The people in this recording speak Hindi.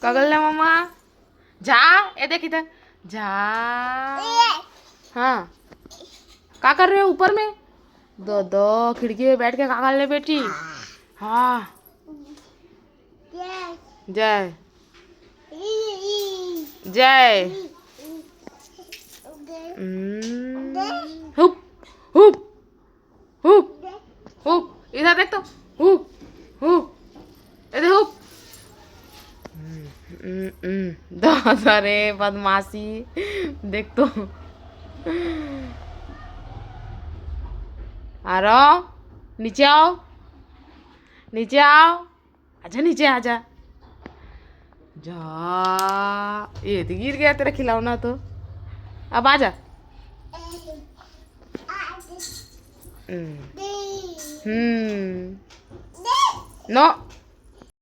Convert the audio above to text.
कगल ले मम्मा जा। ए देख इधर जा। हाँ क्या कर रहे हो ऊपर में? दो दो खिड़की में बैठ के क्या कर ले बेटी? हाँ जय जय। हुप हुप हुप हुप इधर देख तो हुप हुप इधर हुप। दादा रे बदमाशी देख तो। आ रहा नीचे आओ नीचे आओ। अच्छा नीचे आ जा जा। ये तो गिर गया तेरा खिलौना तो। अब आ जा। नो